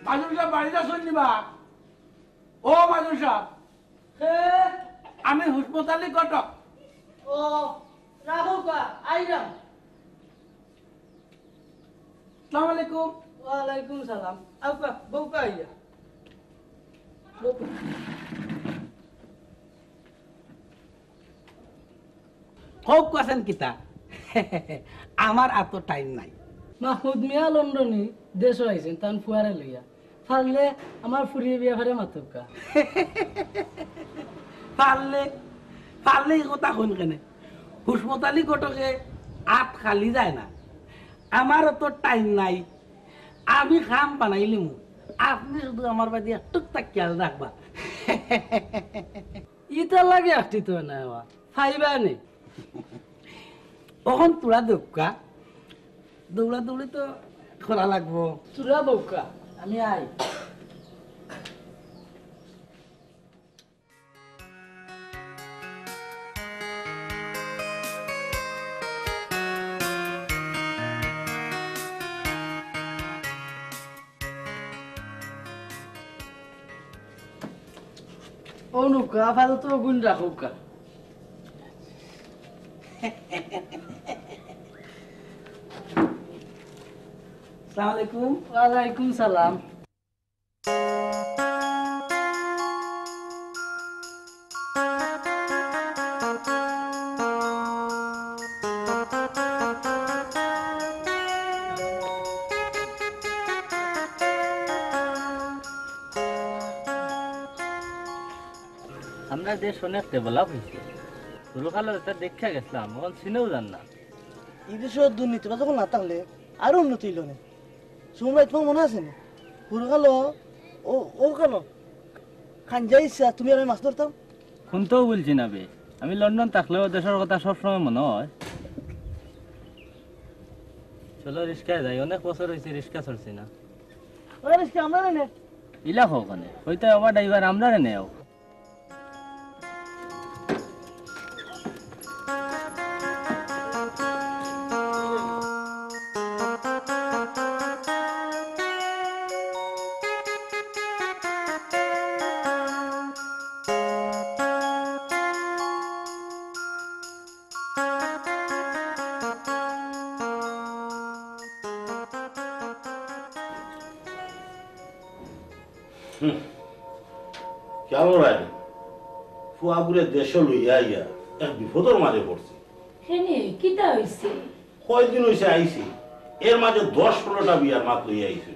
মাজুর সাহেব বাড়িটা শুন নিবা ও মাজুর সাহেব আমি হুসমত আলী কটক ও রাখো কা আইরাম আসসালামু আলাইকুম ওয়ালাইকুম সালাম আউকা বউকা আইয়া হোক কাছেন কিতা আমার এত টাইম নাই মাহমুদ মিয়া লন্ডনে দেশ আইছেন তান ফুয়ারে লইয়া ফাললে আমার ফুরিয়ে বিয়া ফারে মাতুকা পারলে পারলে এই কথা শুন কেনে হুসমত আলী কটকে আত খালি যায় না আমার তো টাইম নাই আমি খাম বানাইলিম আপনি শুধু আমার বাড়ি টুকটাক খেয়াল রাখবা ইটা লাগে আসতি তো না ফাইবা নেই তখন তোরা দৌকা দৌড়া দৌড়ি তো করা লাগবো চূড়া বউকা আমি আই অনুকা ফালো তো গুণ রাখুকা আসসালামু আলাইকুম ওয়ালাইকুম সালাম আমরা দেশ অনেক ডেভেলপ হয়েছে ছোটকালে এটা দেখে গেছিলাম এখন চিনেও জান না এই দেশের দুর্নীতি বা যখন না থাকলে আরো উন্নতি হইল না সুমরাই তোমার মনে আছে না পুরোকালো ও ও কেন খানজা ইচ্ছা তুমি আমি মাছ ধরতাম শুনতেও বলছি না বে আমি লন্ডন থাকলেও দেশের কথা সবসময় মনে হয় চলো রিক্সায় যাই অনেক বছর হয়েছে রিক্সা চলছি না আমরা নেই ইলাক ওখানে হইতে আবার ড্রাইভার আমরা নেও কেমন রায় ফুয়াগুড়ে দেশ লইয়া আইয়া এক বিপদের মাঝে পড়ছি হেনে কিতা হইছে কয়দিন হয়েছে আইছি এর মাঝে 10-15টা বিয়ার মাত লইয়া আইছি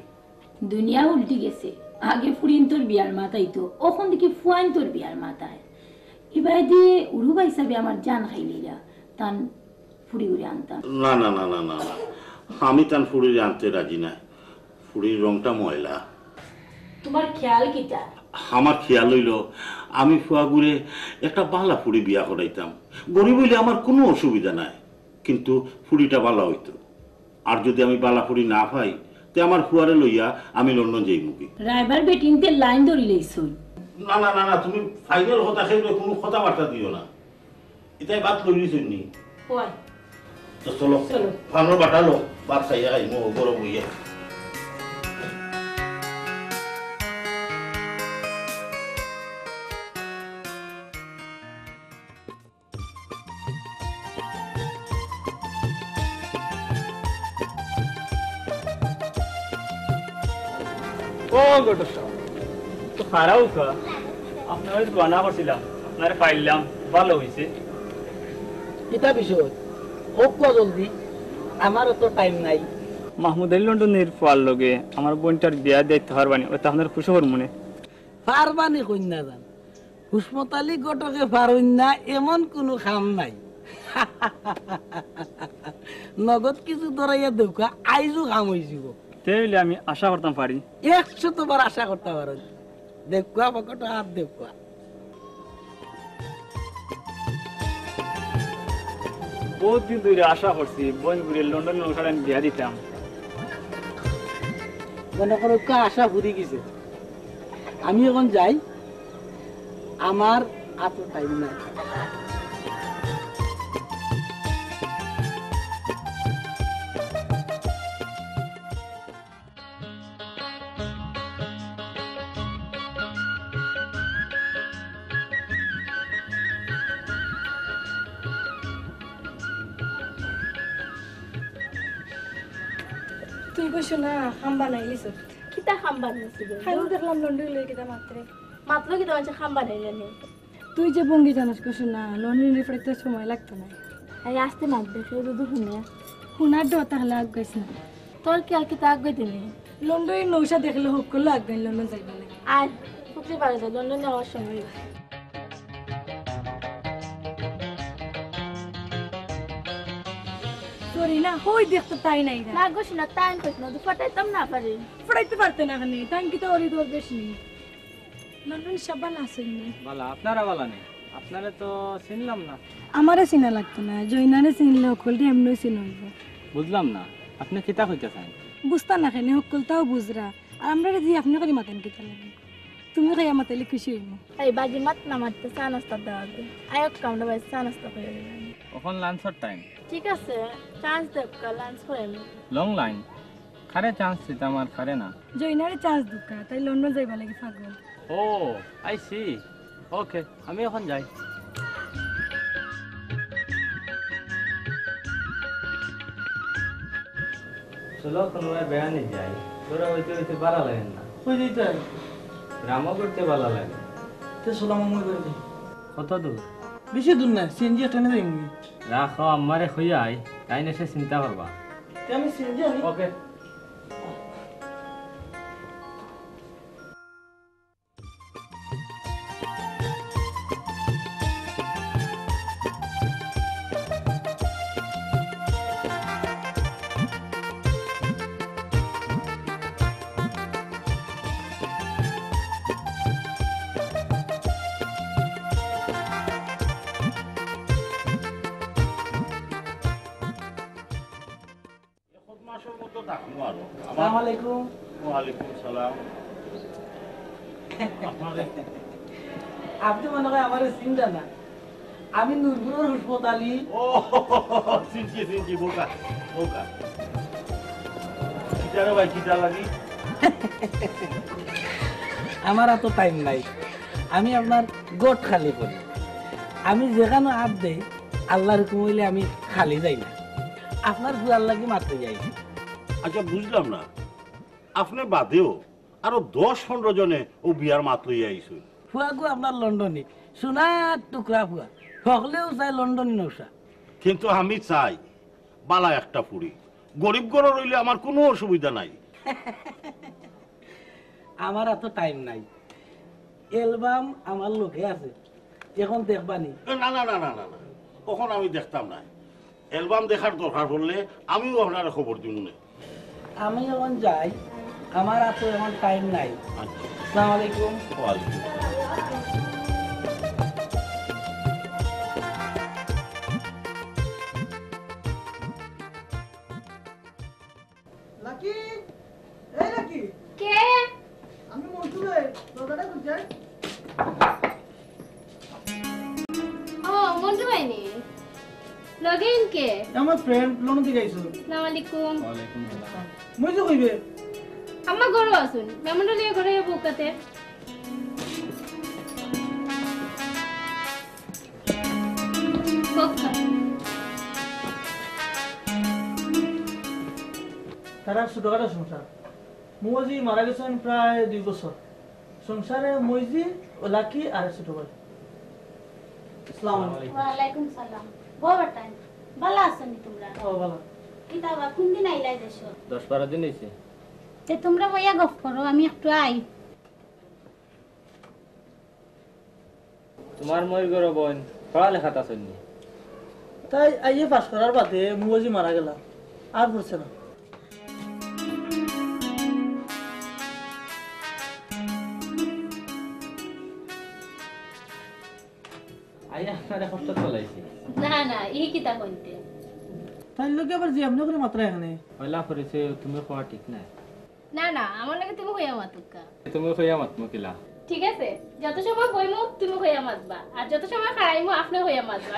দুনিয়া উল্টি গেছে আগে ফুরিন তোর বিয়ার মাথায় তো ওখান থেকে ফুয়াইন তোর বিয়ার মাথায় এবার দিয়ে উড়ুবা হিসাবে আমার জান খাইলিরা তান ফুরি উড়ে আনতাম না না না না না না আমি তান ফুড়ির আনতে রাজি না ফুড়ির রংটা ময়লা তোমার খেয়াল কিতা আমার খেয়াল হইল আমি ফুয়াগুড়ে একটা বালা ফুড়ি বিয়া করাইতাম গরিব হইলে আমার কোনো অসুবিধা নাই কিন্তু ফুড়িটা বালা হইতো আর যদি আমি বালা ফুড়ি না পাই তে আমার ফুয়ারে লইয়া আমি লন্ডন যাই মুখি রাইবার বেটিনতে লাইন ধরিলেইছুন না না না না তুমি ফাইনাল কথা খেয়ে কোনো কথাবার্তা দিও না এটাই বাদ লইলিছুন নি ওই তো চলো চলো। ফানোর বাটালো বাদ খাইয়া খাই মো গরম হইয়া ও গোটস তো খারাপ কা আপনার ওই বানা করছিলাম আপনার পাইলাম ভালো হয়েছে কিতা বিষয় হোক ক জলদি আমারও তো টাইম নাই মাহমুদ আলী লন্ডনের পাওয়ার লগে আমার বোনটার বিয়া দায়িত্ব হারবানি ওটা আপনার খুশি হর মনে পারবানি কন্যা জান হুসমত আলী গটকে পারুন না এমন কোনো খাম নাই নগদ কিছু ধরাইয়া দৌকা আইজু খাম হয়েছিল তাইলে আমি আশা করতাম পারি 100 বার আশা করতে পারো দেখুয়া পকেট হাত দেখুয়া বহুত দিন ধরে আশা করছি বোন ঘুরে লন্ডনের অনুসারে আমি বিয়া দিতাম মনে করো আশা ঘুরে গেছে আমি এখন যাই আমার এত টাইম নাই তুই কইছ না খাম বানাইলিস কিতা খাম বানাইছিল খাইও দেখলাম লন্ডন লই কিতা মাত্রে মাত্র কি তোমার খাম বানাইলেন তুই যে বঙ্গি জানাস কইছ না লন্ডন রিফ্রেক্টর সময় লাগতো না আই আসতে না দেখে যদি শুনে হুনার ড তাহলে আগ গাইছ না তোর কি আর কিতা আগে দিলি লন্ডনে নৌশা দেখলে হোক করলে আগ গাইল লন্ডন যাইবা লাগে আর ফুকতে পারে যা লন্ডনে যাওয়ার সময় সরি না হই দেখতে তাই নাই না গোস না টাইম কইছ না তো ফটাইতাম না পারি পড়াইতে পারতে না খানে টাইম কি তো ওরি তোর বেশি লন্ডন সাবান আসেনি বালা আপনারা বালা নেই আপনারা তো চিনলাম না আমারে চিনা লাগতো না জয়নারে চিনলে সকলটি এমনি চিনব বুঝলাম না আপনি কিতা কইতেছেন বুঝতা না খানে সকলটাও বুঝরা আর আমরা যে আপনি করে মাতেন কিতা লাগে তুমি খাইয়া মাতালে খুশি হইব এই বাজি মাত না মারতে চা নাস্তা দেওয়া দে আয়ক কামড়া বাই চা নাস্তা করে দিবেন এখন লাঞ্চর টাইম ঠিক আছে চান্স দেব কা লাঞ্চ করে লং লাইন খারে চান্স দিতে আমার খারে না জয়নারে চান্স দুকা তাই লন্ডন যাইবা লাগে পাগল ও আই সি ওকে আমি এখন যাই চলো কোনো বেড়ানি যাই তোরা হইতে হইতে ভালো লাগে না কই দিতে গ্রামও করতে ভালো লাগে তে সোলাম মই করে দি কত দূর বেশি দূর না সিএনজি ট্রেনে যাইম রাখো আমারে হইয়াই তাই না সে চিন্তা করবা তে আমি সিএনজি আনি ওকে মাসের মতো থাকবো আর আসসালামু আলাইকুম। ওয়ালাইকুম সালাম। আপনি মনে হয় আমার চিন্তা না, আমি নূরপুরের হুসমত আলী। ও চিনছি চিনছি, বোকা বোকা। কিটারে ভাই কিটা লাগি? আমার এত টাইম নাই, আমি আপনার গোট খালি করি। আমি যেখানে হাত দেই আল্লাহর হুকুম হইলে আমি খালি যাই না, আপনার ফুয়ার লাগি মারতে যাই। আচ্ছা বুঝলাম না, আপনি বাদেও আরো 10-15 জনে ও বিয়ার মাত লইয়া আইছো। ফুয়াগু আপনার লন্ডনী, সোনার টুকরা ফুয়া, সকলেও চাই লন্ডনী নৌসা। কিন্তু আমি চাই বালা একটা ফুড়ি, গরিব ঘর রইলে আমার কোনো অসুবিধা নাই। আমার এত টাইম নাই, অ্যালবাম আমার লোকে আছে, এখন দেখবানি। না না না না না না, তখন আমি দেখতাম না। অ্যালবাম দেখার দরকার পড়লে আমিও আপনার খবর দিব না। আমি এখন যাই, আমার এত এখন টাইম নাই। আচ্ছা, আসসালামু আলাইকুম। ওয়ালাইকুম। লাকি এই লাকি কে আমি মন্টু রে দাদাটা কোথায়? ও মন্টু ভাইনি লগইন কে আমার ফ্রেন্ড লন্ডন থেকে আইছো। আসসালামু আলাইকুম ওয়ালাইকুম সালাম। মই যে কইবে আম্মা গরু আসুন মেমনটা লিয়ে ঘরে বুকাতে বক্কা তারা ছোটখাটো সংসার। মজি মারা গেছেন প্রায় 2 বছর। সংসারে মজি ও লাকি আর ছোট ভাই। আসসালামু আলাইকুম। ওয়ালাইকুম সালাম। বড় টাইম ভালো আছেন তোমরা? ও ভালো। কিতা বা কোন দিন আইলাই দেশো? 10-12 দিন হইছে। তে তোমরা বইয়া গফ করো, আমি একটু আই। তোমার মই গরো বোন পড়ালেখা তা চলনি। তাই আইয়ে পাস করার বাদে মজি মারা গেল, আর পড়ছে না। আই আপনারে কষ্ট চলাইছি। না না এই কিতা কইতে? তাই লোকে আবার যে আপনি করে মাত্রা এখানে হইলা করেছে তুমি খাওয়া ঠিক নাই। না না আমার লাগে তুমি হইয়া মাতুকা তুমি কইয়া মাত মকিলা। ঠিক আছে, যত সময় বইমু তুমি হইয়া মাতবা আর যত সময় খাইমু আপনি হইয়া মাতবা।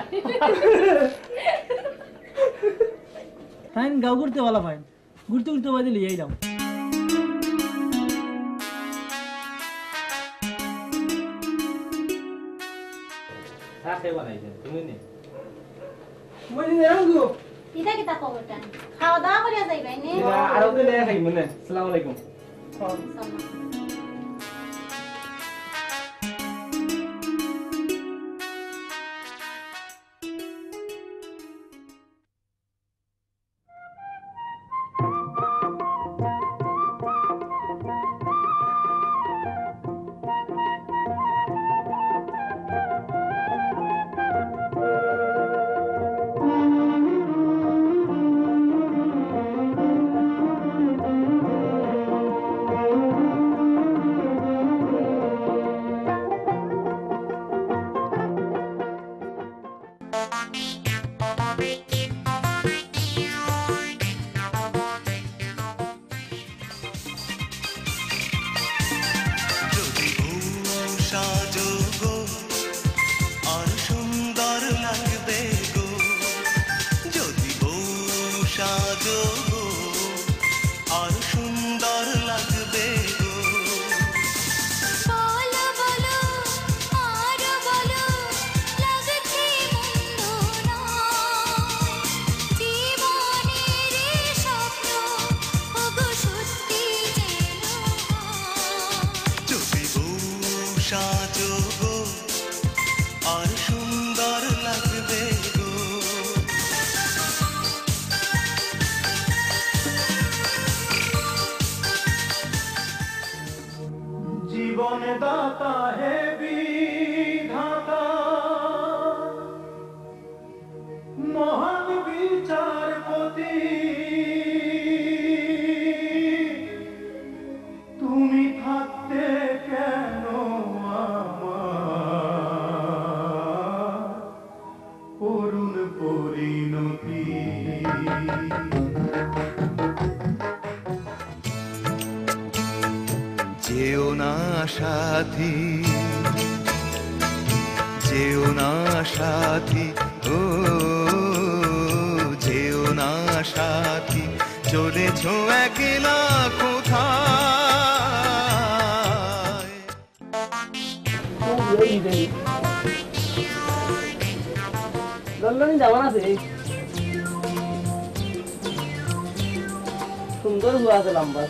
ফাইন গাঁও ঘুরতে ভালো ফাইন, ঘুরতে ঘুরতে বাদে লিয়ে যাও। চা খেয়ে বানাইছেন তুমি নি? মই যে এরকম গো ইটা কিতা খবর টান খাওয়া দাওয়া করিয়া যাইবাই নে আরো দিলে খাইব না আসসালামু আলাইকুম যেও না সাথী যেও না সাথী ও যেও না সাথী চলেছ একলা কোথায় লন্ডনে যাওয়ার আছে সুন্দর হুয়া আছে লম্বা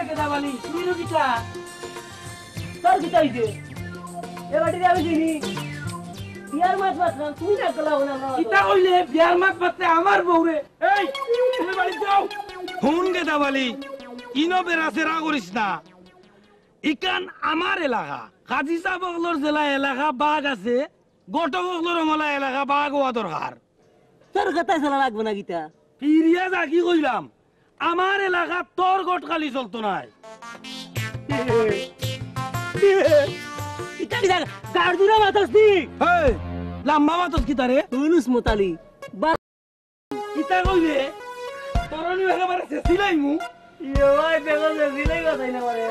কেদাবালি তুই কিটা তোর কি চাইছে এ বাড়িতে আমি চিনি বিয়ার মাছ মাছ তুমি না গলা না কিটা কইলে বিয়ার মাছ পাতে আমার বউরে এই তুমি বাড়ি যাও ফোন কেদাবালি ইনো বেরাসেরা করিস না ইকান আমার এলাকা কাজী সাবগলর জেলা এলাকা বাঘ আছে গটকগলর মলা এলাকা বাঘ হওয়া দরকার তোর কথাই চলা লাগবে না গীতা পিরিয়া যা কি কইলাম আমার এলাকা তোর গটকালি চলতো নাই ইটা কি গার্দুরা মাতাস দি এই লাম্বা মাতস কি তারে উনুস মোতালি ইটা কইলে তরনি একেবারে শেষিলাই মু ইয়ে ভাই দেখো যে দিলাই কথাই না পারে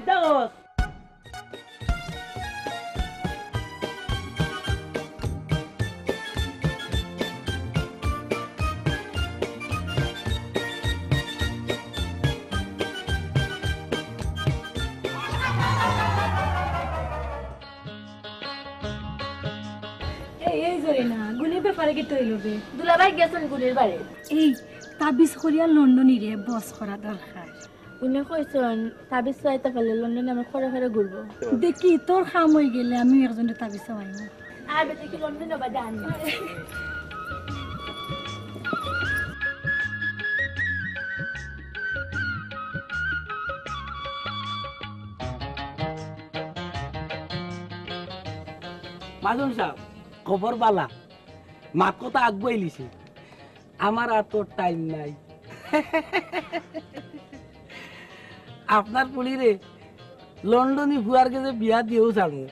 ইটা কস এই জরে না গুলির ব্যাপারে কি তৈল বে দুলাভাই গেছেন গুলির বাড়ি এই তাবিজ করিয়া লন্ডনী রে বস করা দরকার উনি কইছেন তাবিজ চাইতে পারলে লন্ডনে আমি খরে খরে ঘুরবো দেখি তোর কাম হয়ে গেলে আমি একজনের তাবিজ চাইব আর বেশি কি লন্ডনে বা জানি মাজন সাহেব খবর বালা মাত কথা আগুয়াই লিছে আমার আর তোর টাইম নাই আপনার পুলিরে লন্ডনী ভুয়ার কাছে বিয়া দিয়েও ছাড়বো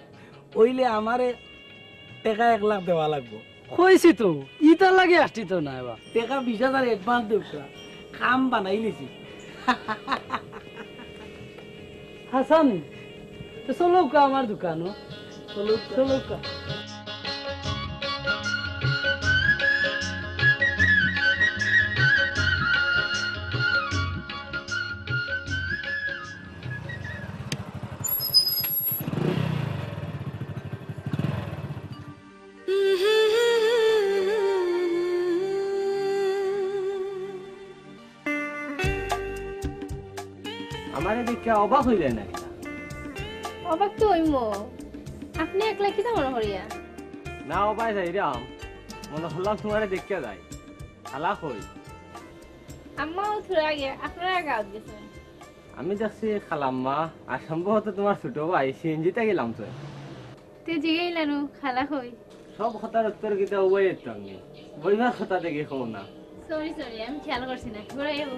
ওইলে আমারে টাকা 1 লাখ দেওয়া লাগবো কইছি তো ইটা লাগে আসছি তো না এবার টাকা 20,000 অ্যাডভান্স দেওয়া কাম বানাই লিছি হাসান তো চলো কা আমার দোকানো চলো কা আমারে দেখে অবাক হয়ে যায় না অবাক তো হইমো আপনি একলা কি মনে করিয়া না অবাক যাইরাম মনে হলাম তোমারে দেখে যায় খালা কই আম্মাও থোড়া আগে আপনারা গাঁত গেছে আমি যাচ্ছি খালাম্মা আর সম্ভবত তোমার ছোট ভাই সিএনজিতে গেলাম তো তে জিগাইলানু খালা কই সব কথার উত্তর গীতা উবাই আমি বইবার কথা দেখে খো না সরি আমি খেয়াল করছি না ঘুরে যাবো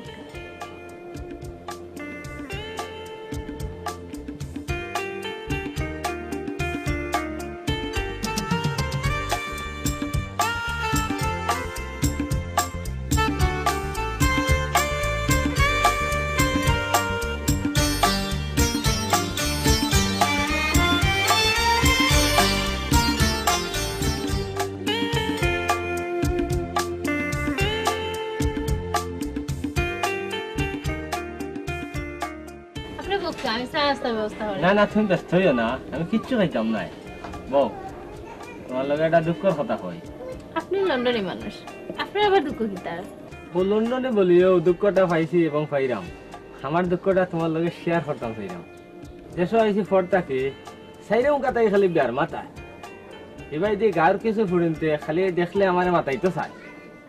আমি সারাস্তা ব্যবস্থা করি না তুমি ব্যস্ত হইও না আমি কিচ্ছু খাইতাম নাই বউ তোমার লগে একটা দুঃখের কথা কই আপনি লন্ডনে মানুষ আপনার আবার দুঃখ কি তার ও লন্ডনে বলিও দুঃখটা পাইছি এবং পাইরাম আমার দুঃখটা তোমার লগে শেয়ার করতাম চাইরাম দেশ আইছি ফরটাকে সাইরে কাতাই খালি বিয়ার মাথায় এবার দিয়ে গায়ের কিছু ফুড়িনতে খালি দেখলে আমার মাথায় তো চাই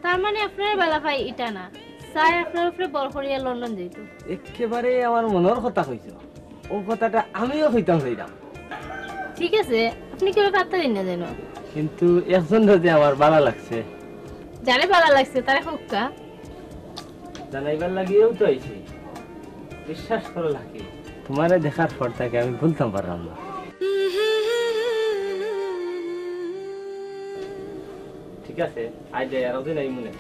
তার মানে আপনার বেলা পাই এটা না স্যার আপনার উপরে বড় করিয়া লন্ডন যাইত একেবারে আমার মনের কথা কইছ ও কথাটা আমিও হইতাম চাইরাম ঠিক আছে আপনি কেউ পাত্তা দিন না যেন কিন্তু একজন যদি আমার ভালো লাগছে জানে ভালো লাগছে তারা হুক্কা জানাইবার লাগিয়েও তো আইছি বিশ্বাস করো লাগে তোমারে দেখার পর থেকে আমি ভুলতাম পারলাম না ঠিক আছে আজ যাই আর দিন এই মনে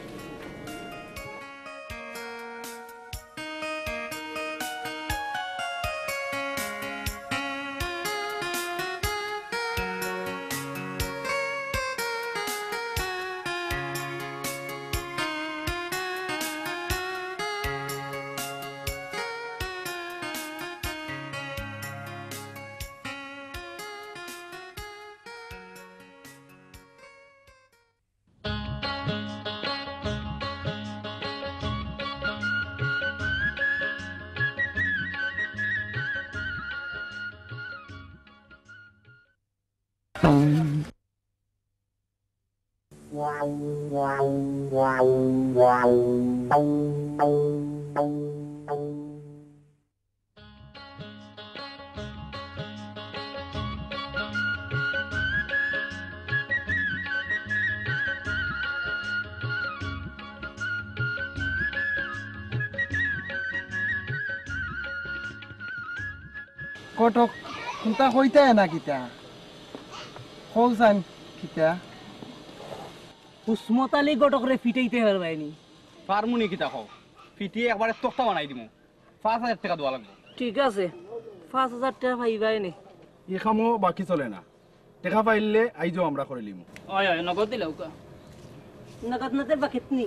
কটক কোনটা হইতা না কিতা হল জান কিতা উসমত আলী গটকরে ফিটাইতে পারবাইনি পারমুনি কিতা হও ফিটিয়ে একবারে তক্তা বানাই দিমু 5000 টাকা দেওয়া লাগবে ঠিক আছে 5000 টাকা পাইবাইনি ই খামো বাকি চলে না দেখা পাইলে আইজো আমরা করে লিমু ওই নগদ দিলাও কা নগদ নাতে বাকিত নি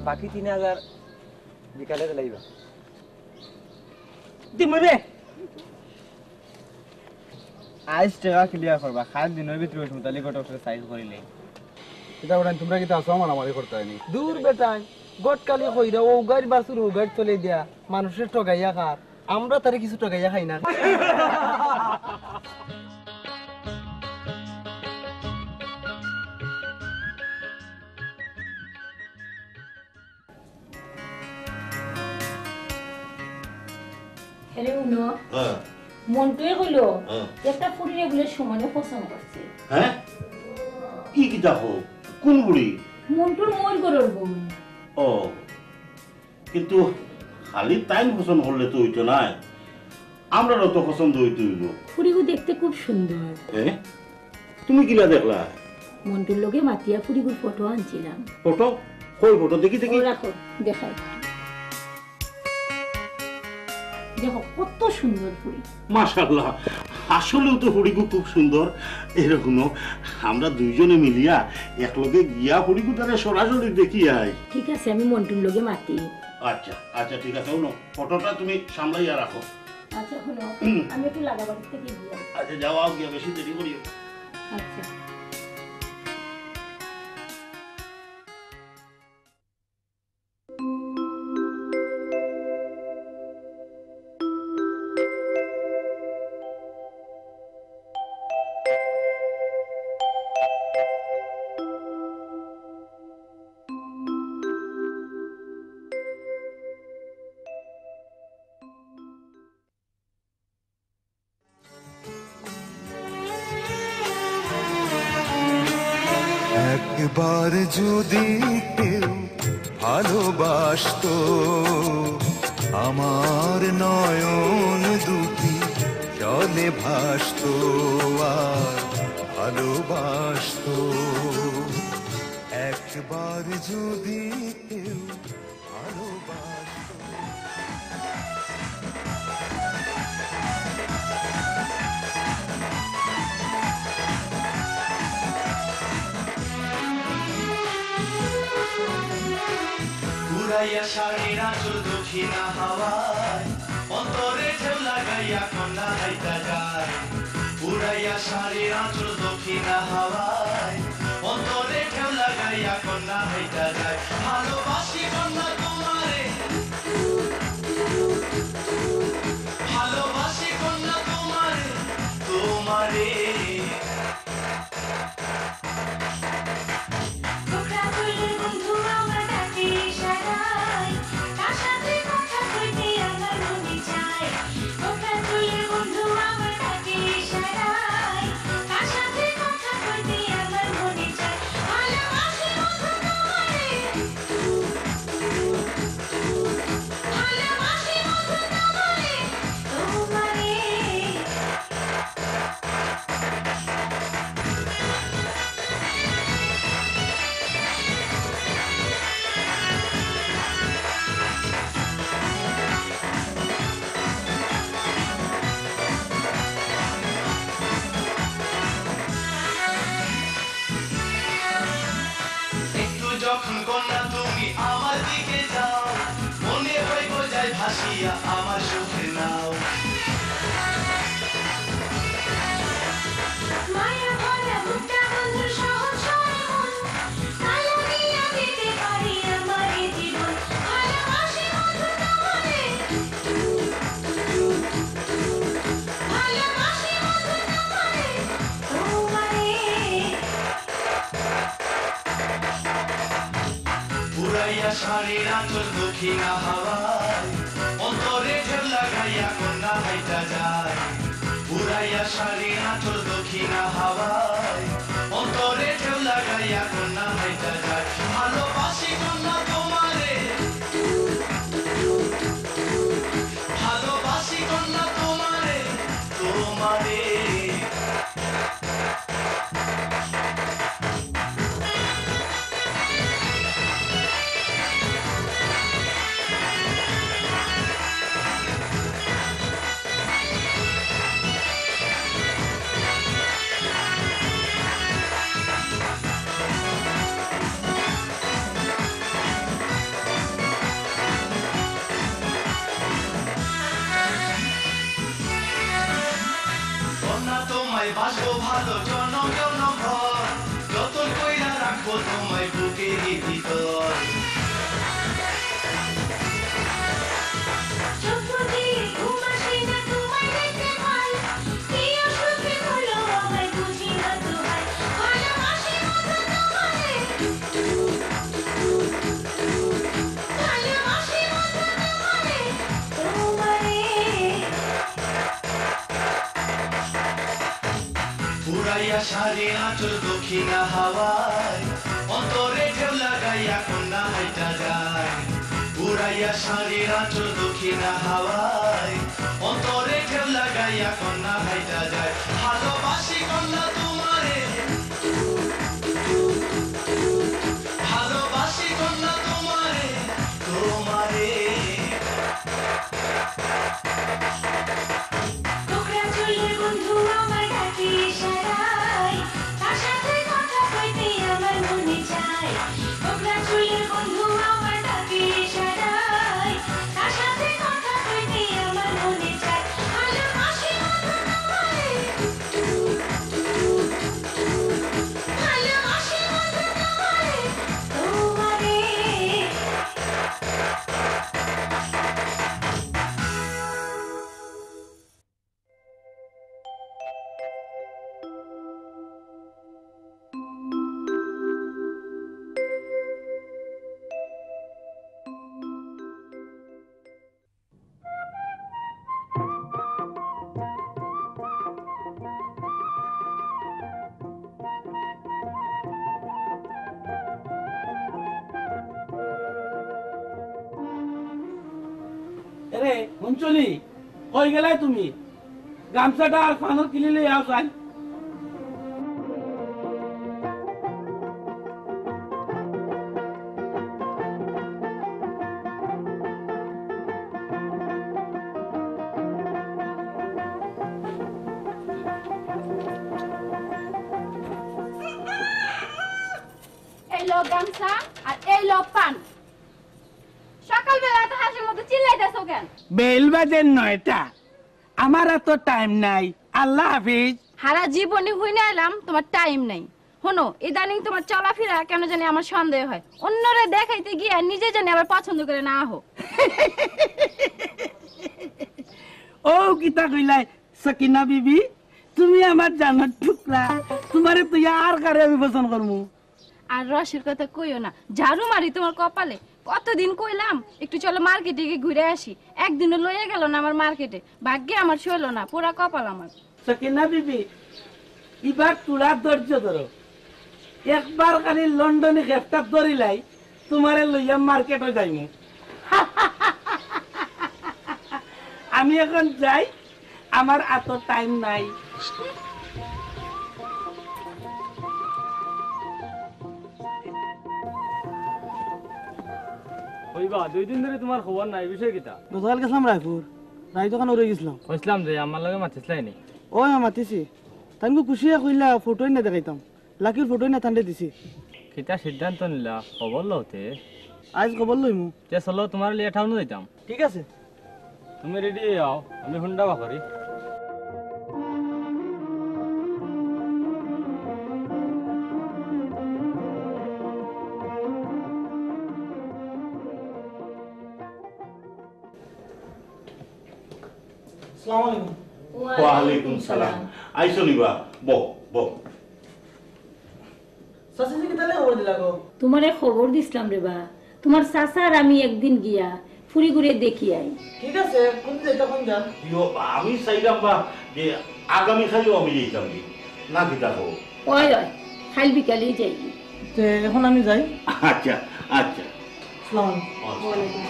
বাকি 3000 বিকালে লাইবা দিমরে আজ টাকা ক্লিয়ার করবা 7 দিনের ভিতরে উসমতালি গটকরে সাইজ করিলে এটা ওরা তোমরা কিতা আসো মারামারি করতে হয়নি দূর বেটাই গটকালি কইরা ও গাড়ি বাসুর ও গাড়ি চলে দিয়া মানুষের টগাইয়া খার আমরা তারে কিছু টগাইয়া খাই না হেরে উনো মন্টুয়ে কইলো একটা ফুরিয়ে বলে সমানে পছন্দ করছে হ্যাঁ কি কি দেখো কোন বুড়ি মন্টুর মোর গরর বউ ও কিন্তু খালি তাই পছন্দ করলে তো হইতো না আমরাও তো পছন্দ হইতে হইব ফুরিগু দেখতে খুব সুন্দর হ্যাঁ তুমি কিলা দেখলা মন্টুর লগে মাতিয়া ফুরিগুর ফটো আনছিলাম ফটো কই ফটো দেখি দেখি রাখো দেখাই দেখো কত সুন্দর ফুড়ি। মাশাআল্লাহ, আসলেও তো হরিগু খুব সুন্দর। এরকম আমরা দুইজনে মিলিয়া একলগে গিয়া হরিগু তারে সরাসরি দেখি আই। ঠিক আছে, আমি মন্টুর লগে মাতি। আচ্ছা আচ্ছা ঠিক আছে, শোনো ফটোটা তুমি সামলাইয়া রাখো। আচ্ছা শোনো, আমি একটু লাগাবাড়ি থেকে গিয়ে। আচ্ছা যাও, গিয়া বেশি দেরি করিও। আচ্ছা। একবার যদি কেউ ভালোবাসতো আমার নয়ন দুটি জলে ভাসতো আর ভালোবাসতো। একবার যদি কেউ ভালোবাসতো। উড়াইয়া শাড়ির আঁচল দক্ষিণা হাওয়ায়, অন্তরে ঢেউ লাগাইয়া কন্যা হাইতা যায়। উড়াইয়া শাড়ির আঁচল দক্ষিণা হাওয়ায়, অন্তরে ঢেউ লাগাইয়া কন্যা হাইতা যায়। ভালোবাসি কন্যা তোমারে, ভালোবাসি কন্যা তোমারে, তোমারে। যখন কন্যা তুমি আমার দিকে যাও, মনে হইব যায় ভাসিয়া আমার সুখের নাও। উড়াইয়া শাড়ির আঁচল দক্ষিণা হাওয়ায়, অন্তরে ঢেউ লাগাইয়া কন্যা হাইটা যায়। উড়াইয়া শাড়ির আঁচল দক্ষিণা হাওয়ায়, অন্তরে ঢেউ লাগাইয়া কন্যা হাইটা যায়। ভালোবাসি কন্যা তোমারে, ভালোবাসি কন্যা তোমারে, তোমারে। তোমায় বাসবো ভালো জনম জনম ভর, যতন কইরা রাখবো তোমায় বুকেরই ভিতর। উড়াইয়া শাড়ির আঁচল দক্ষিণা হাওয়ায়, অন্তরে ঢেউ লাগাইয়া কন্যা হাইটা যায়। উড়াইয়া শাড়ির আঁচল দক্ষিণা হাওয়ায়, অন্তরে ঢেউ লাগাইয়া কন্যা হাইটা যায়। ভালোবাসি কন্যা তোমারে, ভালোবাসি কন্যা তোমারে, তোমারে। রে মঞ্চলি কই গেলাই তুমি গামছাটা আর ফানোর কিনে লই আও চাই এই লো গামছা আর এই লো পান সকালবেলা তো হাসির মতো চিল্লাইতেছো কেন? বেল বাজে 9টা আমার এত টাইম নাই আল্লাহ হাফিজ সারা জীবনে হইনা এলাম তোমার টাইম নাই। শোনো ইদানিং তোমার চলাফেরা কেন জানি আমার সন্দেহ হয়, অন্যরে দেখাইতে গিয়ে নিজে জানি আবার পছন্দ করে না আহো। ও কিতা কইলাই সকিনা বিবি তুমি আমার জানার টুকরা, তোমারে তুই আর কারে আমি পছন্দ করমু। আর রসের কথা কইও না, ঝাড়ু মারি তোমার কপালে। কতদিন কইলাম একটু চলো মার্কেটে গিয়ে ঘুরে আসি, একদিনও লইয়া গেল না আমার মার্কেটে। ভাগ্যে আমার সইল না, পুরা কপাল আমার। সকিনা বিবি এবার তুলা ধৈর্য ধরো, একবার খালি লন্ডনে গ্রেফতার ধরিলাই তোমারে লইয়া মার্কেটে যাইমু। আমি এখন যাই, আমার এত টাইম নাই। হইবা 2 দিন ধরে তোমার খবর নাই, বিষয় কিতা? গতকাল গেছিলাম রায়পুর, রায় দোকান ওরে গেছিলাম। কইছিলাম যে আমার লগে মাতিছলাই নি? ওই মাতিছি, তাইনকে খুশিয়া কইলা ফটোই না দেখাইতাম, লাকির ফটোই না তান্ডে দিছি। কিতা সিদ্ধান্ত নিলা খবর লওতে? আজ খবর লইমু। তে চলো তোমার লিয়ে ঠাউন যাইতাম। ঠিক আছে, তুমি রেডি হও, আমি হুন্ডা বাকরি। আসসালামু আলাইকুম। ওয়ালাইকুম সালাম। আইসো নিবা, বো বো। সাসিজি কি তালে খবর দিলা গো? তোমারে খবর দিছিলাম রে বা, তোমার চাচা আর আমি একদিন গিয়া ফুরি ঘুরে দেখি আই। ঠিক আছে, কোন যেটা কোন যান? আমি চাইলাম বা যে আগামী খালিও আমি যাইতাম না, কিতা হবো? ওই ওই খাইল বিকালেই যাই। তে এখন আমি যাই। আচ্ছা আচ্ছা। আসসালামু আলাইকুম।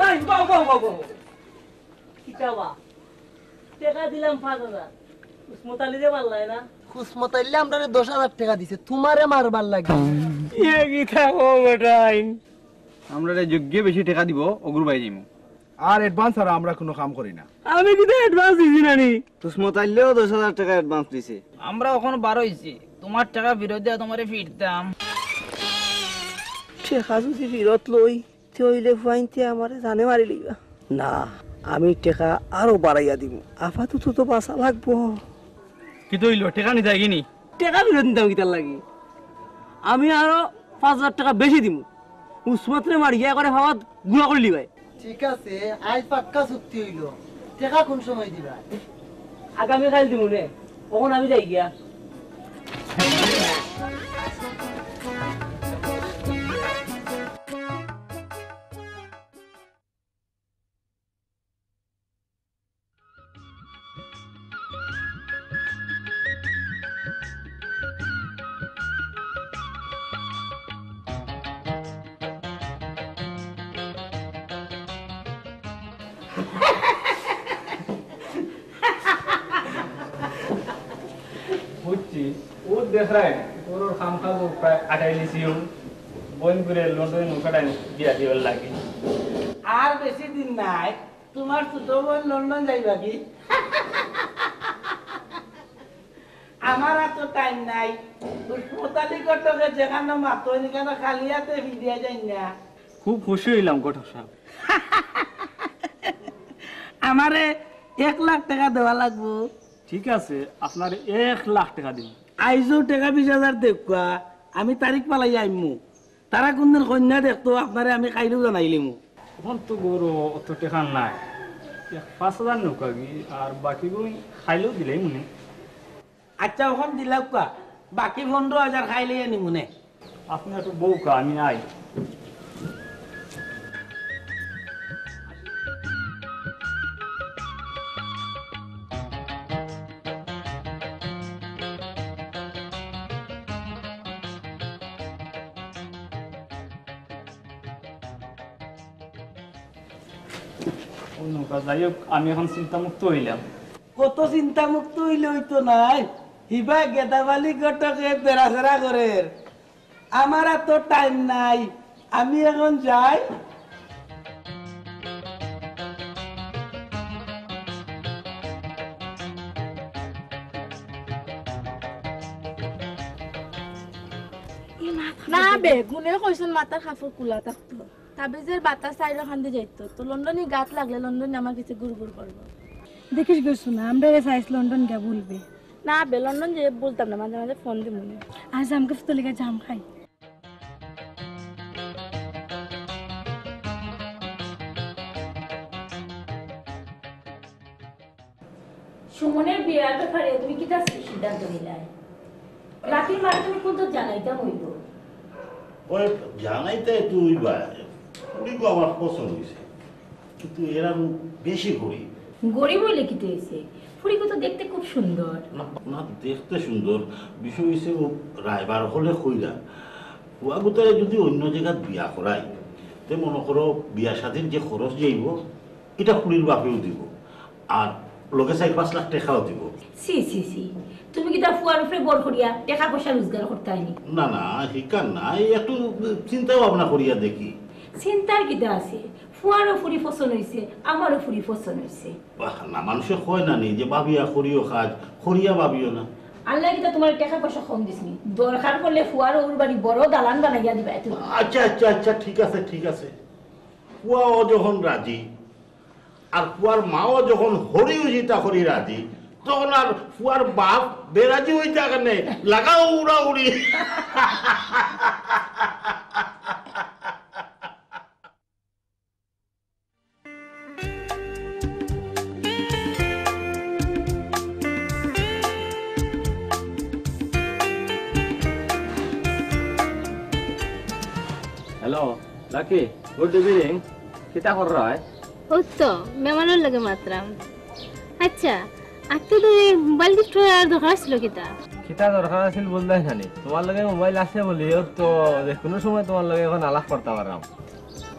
এই বাও বাও বাও বাও কিটা বা টাকা দিলাম 5000, উসমতালি দে মারলাই না? খুশমতাইলে আমরা 10,000 টাকা দিছে, তোমারে মারবার লাগে। এ কিতা ও বেটাইন, আমরা রে যোগ্য বেশি টাকা দিব অগুর বাই যাইমু। আর অ্যাডভান্স আর আমরা কোনো কাম করি না। আমি কিটা অ্যাডভান্স দিছি নানি? খুশমতাইলেও 10,000 টাকা অ্যাডভান্স দিছে। আমরা এখন 12 হইছি, তোমার টাকা ফেরত দেয়া তোমারে ফিরতাম। টাকা যদি ফেরত লই তইলে ফাইনতে আমারে জানে মারি লইবা না, আমি টাকা আরো বাড়াইয়া দিব। আপাতত তো বাঁচা লাগবো। কি তো হইলো, টাকা নি যাই কিনি? টাকা ফেরত দিতাম কিতার লাগি? আমি আরো 5000 টাকা বেশি দিমু, উসমতরে মারিয়া করে ভাবাত গুণা করে লিবাই। ঠিক আছে, আজ পাক্কা চুক্তি হইল। টাকা কোন সময় দিবা? আগামী কাল দিমু রে, কখন আমি যাই গিয়া। বুঝছি, ও দেখ রায় তোর খাম খাবো প্রায় 28 লিসিও বইন করে লন্ডনে নৌকাটায় দিয়া দিবার লাগে। আর বেশি দিন নাই, তোমার ছোট বোন লন্ডন যাইবা কি? আমার এত টাইম নাই। পুষ্পতালি কটকে যেখানে মাতো এখানে খালি হাতে ফিরিয়া যাই না। খুব খুশি হইলাম ঘটক সাহেব। আমারে 1 লাখ টাকা দেওয়া লাগবো। ঠিক আছে, আপনার 1 লাখ টাকা দিন। আইজো টাকা 20,000 দেখবা, আমি তারিখ পালাই আইমু। তারা কোনদিন কন্যা দেখতো আপনারে আমি খাইলেও জানাইলিমু। এখন তো গরু অত টাকা নাই, 5,000 নৌকা কি আর বাকি গুলো খাইলেও দিলেই মনে। আচ্ছা ওখান দিলাম বাকি 15,000 খাইলে আনিমু নে। আপনি একটু বউকা আমি নাই যাই হোক আমি এখন চিন্তামুক্ত হইলাম। কত চিন্তা মুক্ত হইলে হইতো নাই, হিবা গেদাবালি গটকে বেড়াচেরা করে। আমার আর তো টাইম নাই, আমি এখন যাই। না বেগুনে কইছেন মাথার কাপড় কুলা থাকতো তাবিজের বাতাস চাইলে খান্দি যাইতো তো লন্ডনে গাত লাগলে লন্ডনে আমার কিছু গুড় করবো দেখিস গেছো না আমরা সাইজ লন্ডন গিয়া বলবে না বে লন্ডন যে বলতাম না মাঝে মাঝে ফোন দিব আজ আমাকে ফুতলিকা জাম খাই সুমনের বিয়ার ব্যাপারে তুমি কি তার সিদ্ধান্ত নিলাই? রাখির মার তুমি কোন তো জানাইতা হইব? ওই জানাইতে তুই পুরি তো আমার পছন্দ হয়েছে, কিন্তু এরা বেশি করি। গরিব হইলে কি তো হয়েছে, ফুড়ি তো দেখতে খুব সুন্দর। না দেখতে সুন্দর, বিষয় হয়েছে ও রায়বার হলে কইরা পুয়া গোতারে যদি অন্য জায়গায় বিয়া করাই তে মনে করো বিয়া শাদীর যে খরচ যাইব এটা পুরীর বাপেও দিব, আর লোকে 4-5 লাখ টাকাও দিব। সি সি সি, তুমি কি তা ফুয়ার উপরে বড় করিয়া টাকা পয়সা রোজগার করতে হয়নি? না না শিকার না, একটু চিন্তা ভাবনা করিয়া দেখি। চিন্তার কিটা আছে, ফুয়ারও ফুরি পছন্দ হয়েছে, আমারও ফুরি পছন্দ হয়েছে। না মানুষে কয় না নি যে বাবিয়া করিও কাজ, করিয়া বাবিও না। আল্লাহ কিটা তোমার টাকা পয়সা কম দিসনি, দরকার পড়লে ফুয়ার ওর বাড়ি বড় দালান বানাইয়া দিবা তুমি। আচ্ছা আচ্ছা আচ্ছা ঠিক আছে ঠিক আছে। ফুয়াও যখন রাজি আর ফুয়ার মাও যখন হরি উজিতা করি রাজি, তখন আর ফুয়ার বাপ বেরাজি হইতা কেন লাগাও উড়া উড়ি। Hello Lucky, good evening. কিতা কর রা হয়? ও তো মেহমানের লগে মাত্রাম। আচ্ছা আজকে তো মোবাইল গিফট আর দরকার ছিল কিতা? কিতা দরকার আছিল বললাই নানি, তোমার লগে মোবাইল আছে বলি তো যে কোনো সময় তোমার লগে এখন আলাপ করতে পারলাম।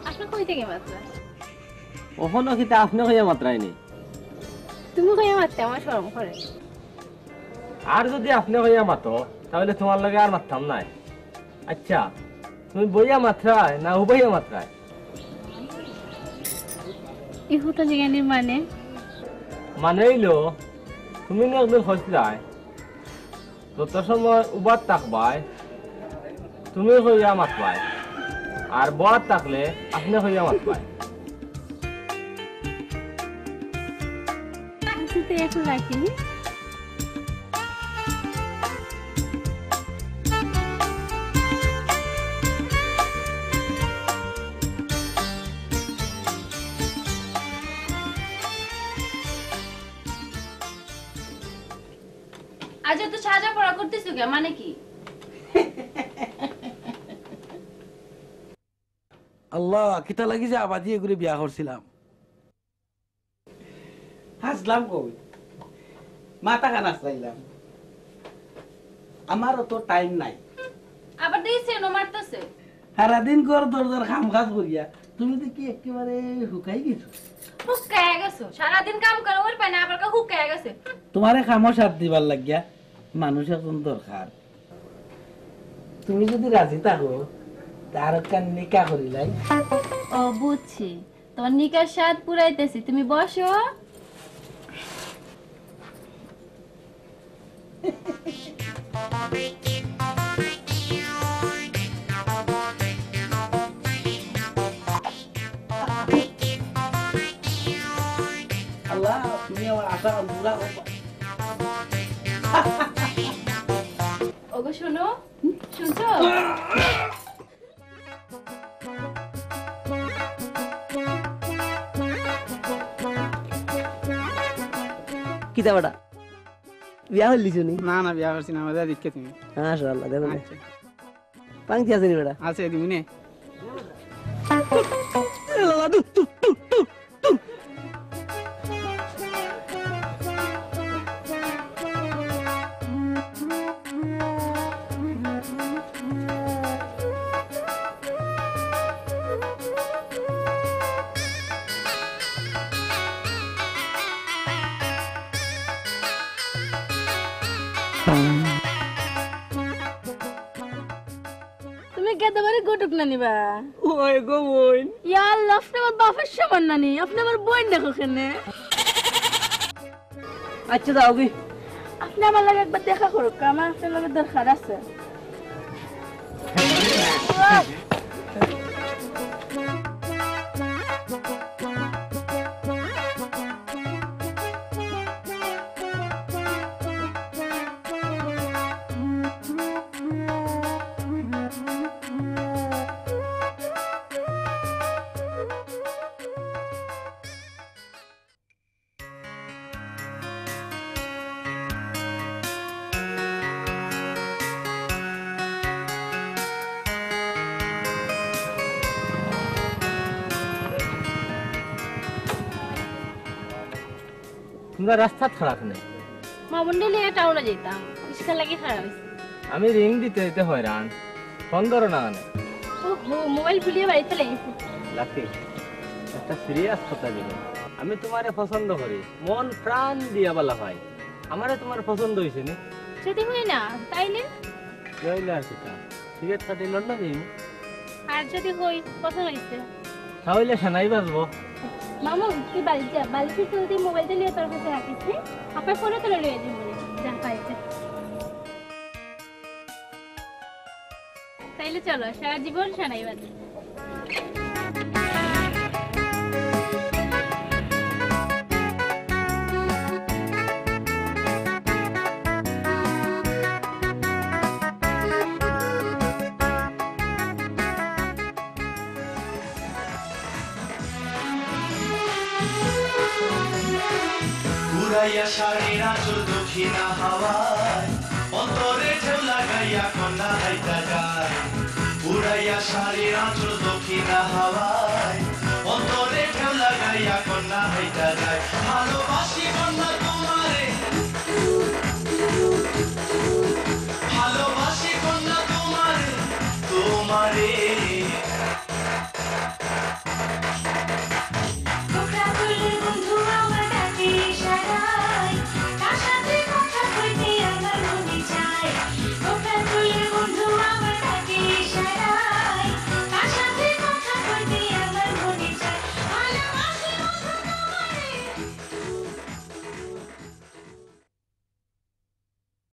আপনি কই থেকে মাত্রা? ওখানে কিতা আপনি কইয়া মাত্রাইনি? তুমি কইয়া মাত্রা আমার শরম করে। আর যদি আপনি কইয়া মাতো তাহলে তোমার লগে আর মারতাম নাই। আচ্ছা তুমি বইয়া মাত্রায় না উবইয়া মাত্রায়? ইহুটা জিগানির মানে? মানে হইলো তুমি না একদিন হসলাই যত সময় উবার থাকবাই তুমি হইয়া মাতবাই, আর বর থাকলে আপনি হইয়া মাতবাই। এখন রাখিনি। আজ তো সাজা পড়া করতেছো কে, মানে কি? আল্লাহ কিতা লাগি যে আবাদি এগুলি বিয়া করছিলাম, হাসলাম কই মাথা খান আসলাইলাম। আমারও তো টাইম নাই, আবার দেখি সেনো মারতেছে। সারাদিন কর দরজার কাম কাজ করিয়া তুমি তো কি একেবারে হুকাই গেছো। হুকায় গেছো, সারাদিন কাম করো ওর পায় না, আবার হুকায় গেছে। তোমারে খামো সাথ দিবার লাগিয়া মানুষ এখন দরকার। তুমি যদি রাজি থাকো তার কান নিকা করিলাই। ও বুঝছি, তোমার নিকার স্বাদ পুরাইতেছি, তুমি বসো। আল্লাহ তুমি আমার আশা পুরা করো। ওগো শোনো, শুনছো? কিতা বেটা বিয়া হইলিছো নি? না না বিয়া করছি না, আমাদের দিকে তুমি। মাশাআল্লাহ দেখো। পাংতি আছে নি বেটা আছে দিবি নে তুমি কেতে বারে গোটক না নিবা ওই গো বোন ইয়া আল্লাহ আপনি আমার বাপের সমান নানি আপনি আমার বোন দেখো কেনে আচ্ছা দাও কি আপনি আমার লাগে একবার দেখা করো আমার আপনার লাগে দরকার আছে তোমরা রাস্তা খারাপ নেই মা বন্ডে লিয়ে টাউনে যেতাম ইসকা লাগি খারাপ হইছে আমি রিং দিতে দিতে হয়রান ফোন ধরো না কেন ওহো মোবাইল ভুলিয়ে বাড়িতে লেগেছে লাকি একটা সিরিয়াস কথা দিব আমি তোমারে পছন্দ করি মন প্রাণ দিয়া বলা হয় আমারে তোমার পছন্দ হইছে নি যদি হয় না তাইলে রইলে আর কিটা সিগারেট কাটি লন্ডন যাইমু আর যদি হই পছন্দ হইছে তাহলে সানাই বাজবো মামু তুই বাড়ি যা বাড়ি থেকে তুই মোবাইলটা নিয়ে তোর কাছে রাখিস নি আপনার ফোনে তোলে লয়ে দিই বলে যা পাইছে তাইলে চলো সারা জীবন সানাই বাজে উড়াইয়া শাড়ির আঁচল দক্ষিণা হাওয়ায় অন্তরে ঢেউ লাগাইয়া কন্যা হাইটা যায় উড়াইয়া শাড়ির আঁচল দক্ষিণা হাওয়ায় অন্তরে ঢেউ লাগাইয়া কন্যা হাইটা যায় ভালোবাসি কন্যা